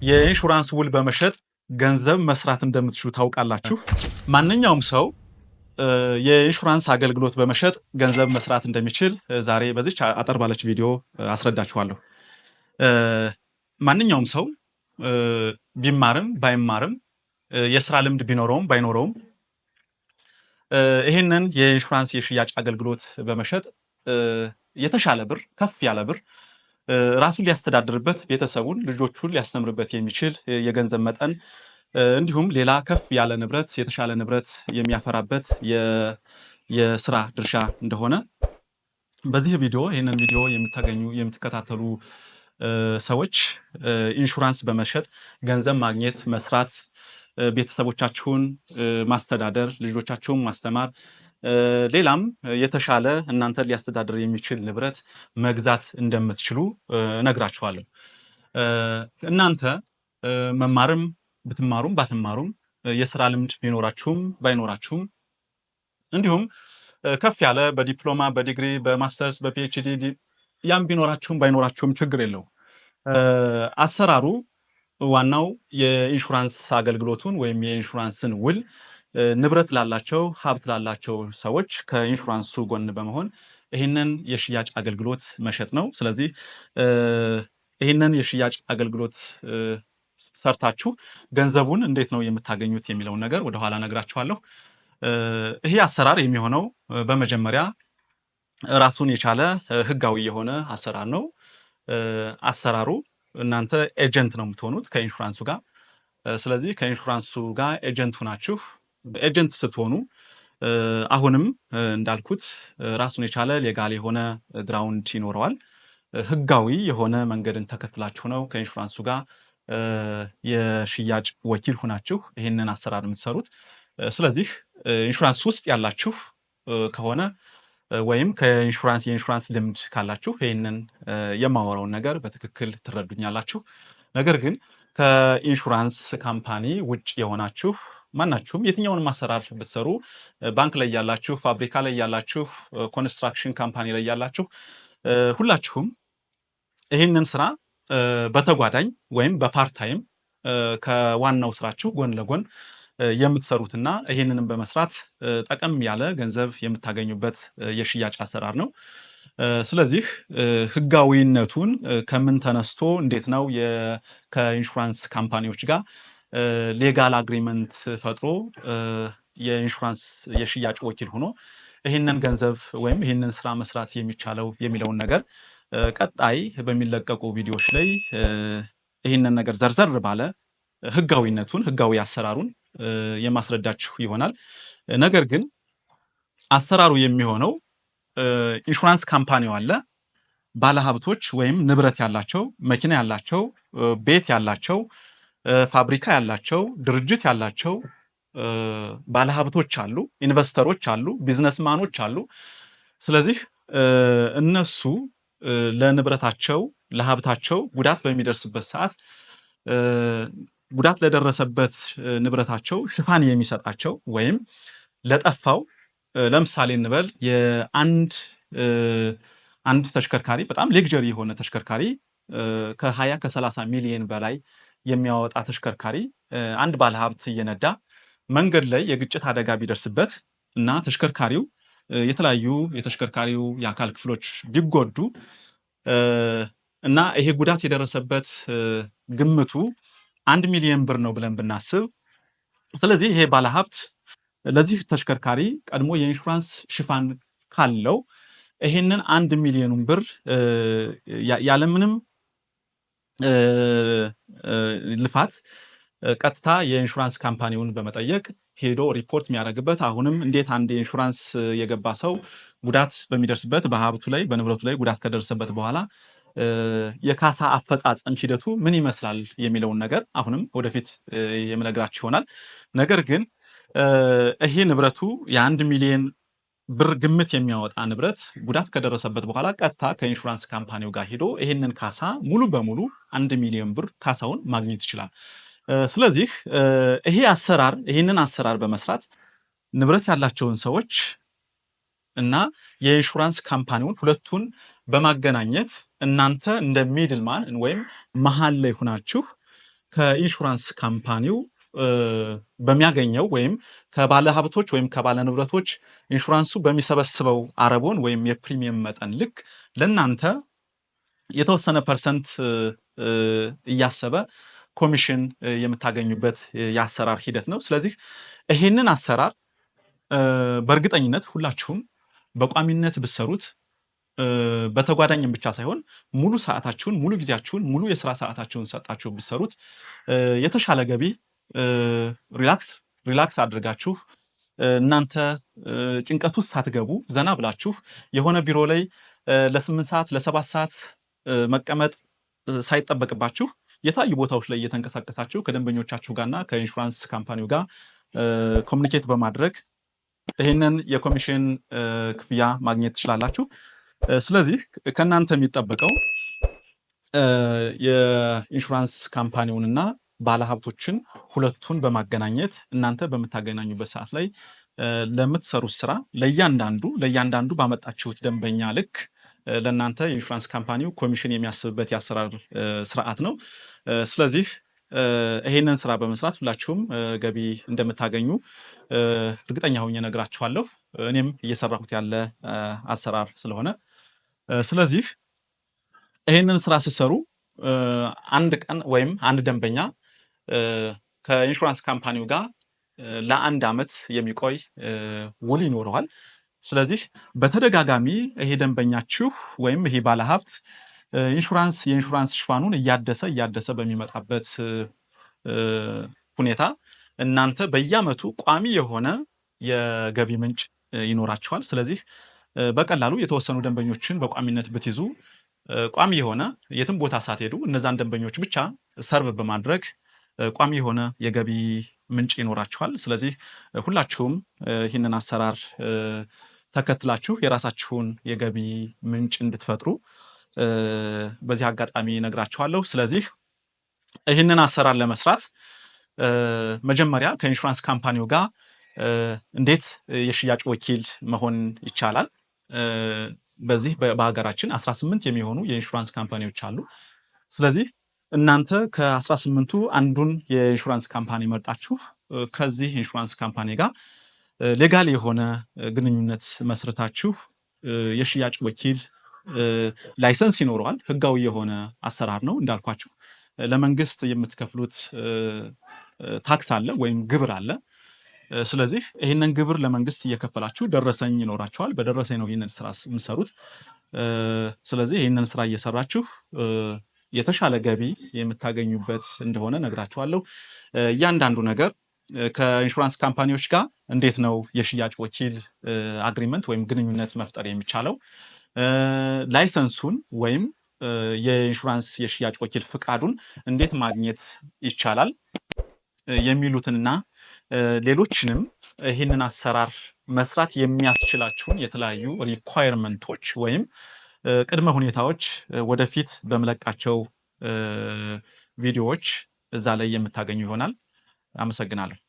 የኢንሹራንስ ውል በመሸጥ ገንዘብ መስራት እንደምትችሉ ታውቃላችሁ? ማንኛውም ሰው የኢንሹራንስ አገልግሎት በመሸጥ ገንዘብ መስራት እንደሚችል ዛሬ በዚች አጠር ባለች ቪዲዮ አስረዳችኋለሁ። ማንኛውም ሰው ቢማርም ባይማርም የስራ ልምድ ቢኖረውም ባይኖረውም ይህንን የኢንሹራንስ የሽያጭ አገልግሎት በመሸጥ የተሻለ ብር ከፍ ያለ ብር ራሱን ሊያስተዳድርበት ቤተሰቡን ልጆቹን ሊያስተምርበት የሚችል የገንዘብ መጠን እንዲሁም ሌላ ከፍ ያለ ንብረት የተሻለ ንብረት የሚያፈራበት የስራ ድርሻ እንደሆነ በዚህ ቪዲዮ ይህንን ቪዲዮ የምትከታተሉ ሰዎች ኢንሹራንስ በመሸጥ ገንዘብ ማግኘት መስራት ቤተሰቦቻችሁን ማስተዳደር ልጆቻችሁን ማስተማር ሌላም የተሻለ እናንተን ሊያስተዳድር የሚችል ንብረት መግዛት እንደምትችሉ እነግራችኋለሁ። እናንተ መማርም ብትማሩም ባትማሩም የስራ ልምድ ቢኖራችሁም ባይኖራችሁም እንዲሁም ከፍ ያለ በዲፕሎማ በዲግሪ በማስተርስ በፒኤችዲ ያም ቢኖራችሁም ባይኖራችሁም ችግር የለው። አሰራሩ ዋናው የኢንሹራንስ አገልግሎቱን ወይም የኢንሹራንስን ውል ንብረት ላላቸው ሀብት ላላቸው ሰዎች ከኢንሹራንሱ ጎን በመሆን ይህንን የሽያጭ አገልግሎት መሸጥ ነው። ስለዚህ ይህንን የሽያጭ አገልግሎት ሰርታችሁ ገንዘቡን እንዴት ነው የምታገኙት የሚለውን ነገር ወደኋላ ነግራችኋለሁ። ይሄ አሰራር የሚሆነው በመጀመሪያ ራሱን የቻለ ህጋዊ የሆነ አሰራር ነው። አሰራሩ እናንተ ኤጀንት ነው የምትሆኑት ከኢንሹራንሱ ጋር። ስለዚህ ከኢንሹራንሱ ጋር ኤጀንት ሆናችሁ ኤጀንት ስትሆኑ አሁንም እንዳልኩት ራሱን የቻለ ሌጋል የሆነ ግራውንድ ይኖረዋል። ህጋዊ የሆነ መንገድን ተከትላችሁ ነው ከኢንሹራንሱ ጋር የሽያጭ ወኪል ሆናችሁ ይህንን አሰራር የምትሰሩት። ስለዚህ ኢንሹራንስ ውስጥ ያላችሁ ከሆነ ወይም የኢንሹራንስ ልምድ ካላችሁ ይህንን የማወራውን ነገር በትክክል ትረዱኛላችሁ። ነገር ግን ከኢንሹራንስ ካምፓኒ ውጭ የሆናችሁ ማናችሁም የትኛውንም አሰራር ብትሰሩ ባንክ ላይ ያላችሁ፣ ፋብሪካ ላይ ያላችሁ፣ ኮንስትራክሽን ካምፓኒ ላይ ያላችሁ ሁላችሁም ይህንን ስራ በተጓዳኝ ወይም በፓርታይም ከዋናው ስራችሁ ጎን ለጎን የምትሰሩትና ይህንንም በመስራት ጠቀም ያለ ገንዘብ የምታገኙበት የሽያጭ አሰራር ነው። ስለዚህ ህጋዊነቱን ከምን ተነስቶ እንዴት ነው ከኢንሹራንስ ካምፓኒዎች ጋር ሌጋል አግሪመንት ፈጥሮ የኢንሹራንስ የሽያጭ ወኪል ሆኖ ይህንን ገንዘብ ወይም ይህንን ስራ መስራት የሚቻለው የሚለውን ነገር ቀጣይ በሚለቀቁ ቪዲዮዎች ላይ ይህንን ነገር ዘርዘር ባለ ህጋዊነቱን ህጋዊ አሰራሩን የማስረዳችሁ ይሆናል። ነገር ግን አሰራሩ የሚሆነው ኢንሹራንስ ካምፓኒው አለ፣ ባለሀብቶች ወይም ንብረት ያላቸው መኪና ያላቸው ቤት ያላቸው ፋብሪካ ያላቸው ድርጅት ያላቸው ባለሀብቶች አሉ፣ ኢንቨስተሮች አሉ፣ ቢዝነስማኖች አሉ። ስለዚህ እነሱ ለንብረታቸው ለሀብታቸው ጉዳት በሚደርስበት ሰዓት ጉዳት ለደረሰበት ንብረታቸው ሽፋን የሚሰጣቸው ወይም ለጠፋው ለምሳሌ እንበል አንድ ተሽከርካሪ በጣም ሌግጀሪ የሆነ ተሽከርካሪ ከ20 ከ30 ሚሊዮን በላይ የሚያወጣ ተሽከርካሪ አንድ ባለሀብት እየነዳ መንገድ ላይ የግጭት አደጋ ቢደርስበት እና ተሽከርካሪው የተለያዩ የተሽከርካሪው የአካል ክፍሎች ቢጎዱ እና ይሄ ጉዳት የደረሰበት ግምቱ 1 ሚሊዮን ብር ነው ብለን ብናስብ፣ ስለዚህ ይሄ ባለሀብት ለዚህ ተሽከርካሪ ቀድሞ የኢንሹራንስ ሽፋን ካለው ይሄንን 1 ሚሊዮን ብር ያለምንም ልፋት ቀጥታ የኢንሹራንስ ካምፓኒውን በመጠየቅ ሄዶ ሪፖርት የሚያደርግበት አሁንም እንዴት አንድ የኢንሹራንስ የገባ ሰው ጉዳት በሚደርስበት በሀብቱ ላይ በንብረቱ ላይ ጉዳት ከደረሰበት በኋላ የካሳ አፈጻጸም ሂደቱ ምን ይመስላል የሚለውን ነገር አሁንም ወደፊት የምነግራችሁ ይሆናል። ነገር ግን ይሄ ንብረቱ የ1 ሚሊዮን ብር ግምት የሚያወጣ ንብረት ጉዳት ከደረሰበት በኋላ ቀጥታ ከኢንሹራንስ ካምፓኒው ጋር ሄዶ ይሄንን ካሳ ሙሉ በሙሉ 1 ሚሊዮን ብር ካሳውን ማግኘት ይችላል። ስለዚህ ይህንን አሰራር በመስራት ንብረት ያላቸውን ሰዎች እና የኢንሹራንስ ካምፓኒውን ሁለቱን በማገናኘት እናንተ እንደ ሚድልማን ወይም መሃል ላይ ሆናችሁ ከኢንሹራንስ ካምፓኒው በሚያገኘው ወይም ከባለ ሀብቶች ወይም ከባለ ንብረቶች ኢንሹራንሱ በሚሰበስበው አረቦን ወይም የፕሪሚየም መጠን ልክ ለእናንተ የተወሰነ ፐርሰንት እያሰበ ኮሚሽን የምታገኙበት የአሰራር ሂደት ነው። ስለዚህ ይሄንን አሰራር በእርግጠኝነት ሁላችሁም በቋሚነት ብትሰሩት በተጓዳኝም ብቻ ሳይሆን ሙሉ ሰዓታችሁን፣ ሙሉ ጊዜያችሁን፣ ሙሉ የስራ ሰዓታችሁን ሰጣችሁ ብትሰሩት የተሻለ ገቢ ሪላክስ አድርጋችሁ እናንተ ጭንቀት ውስጥ ሳትገቡ ዘና ብላችሁ የሆነ ቢሮ ላይ ለ8 ሰዓት ለ7 ሰዓት መቀመጥ ሳይጠበቅባችሁ የተለያዩ ቦታዎች ላይ እየተንቀሳቀሳችሁ ከደንበኞቻችሁ ጋርና ከኢንሹራንስ ካምፓኒው ጋር ኮሚኒኬት በማድረግ ይህንን የኮሚሽን ክፍያ ማግኘት ትችላላችሁ። ስለዚህ ከእናንተ የሚጠበቀው የኢንሹራንስ ካምፓኒውንና ባለሀብቶችን ሁለቱን በማገናኘት እናንተ በምታገናኙበት ሰዓት ላይ ለምትሰሩት ስራ ለእያንዳንዱ ባመጣችሁት ደንበኛ ልክ ለእናንተ የኢንሹራንስ ካምፓኒው ኮሚሽን የሚያስብበት የአሰራር ስርዓት ነው። ስለዚህ ይሄንን ስራ በመስራት ሁላችሁም ገቢ እንደምታገኙ እርግጠኛ ሆኜ እነግራችኋለሁ። እኔም እየሰራሁት ያለ አሰራር ስለሆነ ስለዚህ ይሄንን ስራ ስትሰሩ አንድ ቀን ወይም አንድ ደንበኛ ከኢንሹራንስ ካምፓኒው ጋር ለ1 ዓመት የሚቆይ ውል ይኖረዋል። ስለዚህ በተደጋጋሚ ይሄ ደንበኛችሁ ወይም ይሄ ባለሀብት የኢንሹራንስ ሽፋኑን እያደሰ በሚመጣበት ሁኔታ እናንተ በየዓመቱ ቋሚ የሆነ የገቢ ምንጭ ይኖራችኋል። ስለዚህ በቀላሉ የተወሰኑ ደንበኞችን በቋሚነት ብትይዙ ቋሚ የሆነ የትም ቦታ ሳትሄዱ እነዛን ደንበኞች ብቻ ሰርቭ በማድረግ ቋሚ የሆነ የገቢ ምንጭ ይኖራችኋል። ስለዚህ ሁላችሁም ይህንን አሰራር ተከትላችሁ የራሳችሁን የገቢ ምንጭ እንድትፈጥሩ በዚህ አጋጣሚ ነግራችኋለሁ። ስለዚህ ይህንን አሰራር ለመስራት መጀመሪያ ከኢንሹራንስ ካምፓኒው ጋር እንዴት የሽያጭ ወኪል መሆን ይቻላል? በዚህ በሀገራችን 18 የሚሆኑ የኢንሹራንስ ካምፓኒዎች አሉ። ስለዚህ እናንተ ከ18ቱ አንዱን የኢንሹራንስ ካምፓኒ መርጣችሁ ከዚህ ኢንሹራንስ ካምፓኒ ጋር ሌጋል የሆነ ግንኙነት መስርታችሁ የሽያጭ ወኪል ላይሰንስ ይኖረዋል። ህጋዊ የሆነ አሰራር ነው። እንዳልኳችሁ ለመንግስት የምትከፍሉት ታክስ አለ ወይም ግብር አለ። ስለዚህ ይህንን ግብር ለመንግስት እየከፈላችሁ ደረሰኝ ይኖራችኋል። በደረሰኝ ነው ይህንን ስራ የምትሰሩት። ስለዚህ ይህንን ስራ እየሰራችሁ የተሻለ ገቢ የምታገኙበት እንደሆነ ነግራችኋለሁ። እያንዳንዱ ነገር ከኢንሹራንስ ካምፓኒዎች ጋር እንዴት ነው የሽያጭ ወኪል አግሪመንት ወይም ግንኙነት መፍጠር የሚቻለው፣ ላይሰንሱን ወይም የኢንሹራንስ የሽያጭ ወኪል ፍቃዱን እንዴት ማግኘት ይቻላል የሚሉትንና ሌሎችንም ይህንን አሰራር መስራት የሚያስችላችሁን የተለያዩ ሪኳየርመንቶች ወይም ቅድመ ሁኔታዎች ወደፊት በመለቃቸው ቪዲዮዎች እዛ ላይ የምታገኙ ይሆናል። አመሰግናለሁ።